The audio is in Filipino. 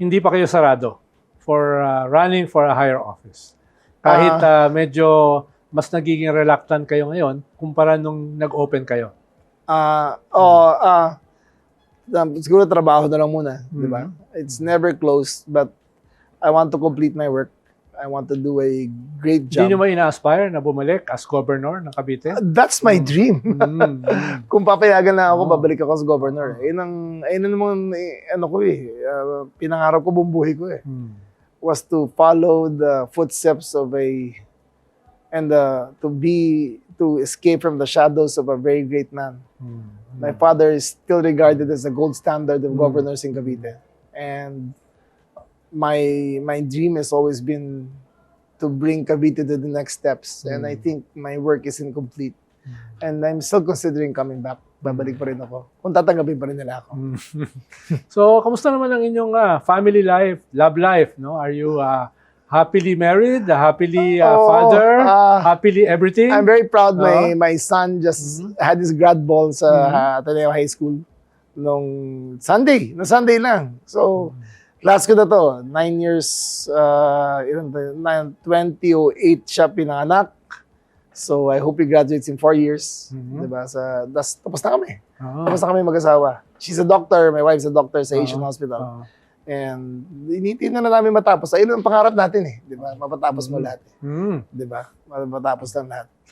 hindi pa kayo sarado for running for a higher office. Kahit medyo mas nagiging reluctant kayo ngayon kumpara nung nag-open kayo. Siguro trabaho na lang muna, di ba? It's never closed, but I want to complete my work. I want to do a great job. Hindi nyo ba ina-aspire na bumalik as governor ng Cavite? That's my dream. Kung papayagan na ako, babalik ako as governor. Ayun naman, pinangarap ko buong buhay ko eh. Was to follow the footsteps of to escape from the shadows of a very great man. My father is still regarded as the gold standard of governors in Cavite. And my dream has always been to bring Cavite to the next steps. And I think my work is incomplete. And I'm still considering coming back. Babalik pa rin ako. Kung tatanggapin pa rin nila ako. So, kamusta naman ang inyong family life, love life? No? Are you happily married, happily father, happily everything? I'm very proud. My son just had his grad ball sa Ateneo High School nung Sunday. Na Sunday lang. So, last ko na to. 9 years, 2008 siya pinanganak. So, I hope he graduates in 4 years. Diba? Tapos na kami. Tapos na kami mag-asawa. She's a doctor. My wife's a doctor sa Asian Hospital. And initin na namin matapos. Ayun ang pangarap natin eh. Diba? Mapatapos mo lahat. Diba? Mapatapos lang lahat.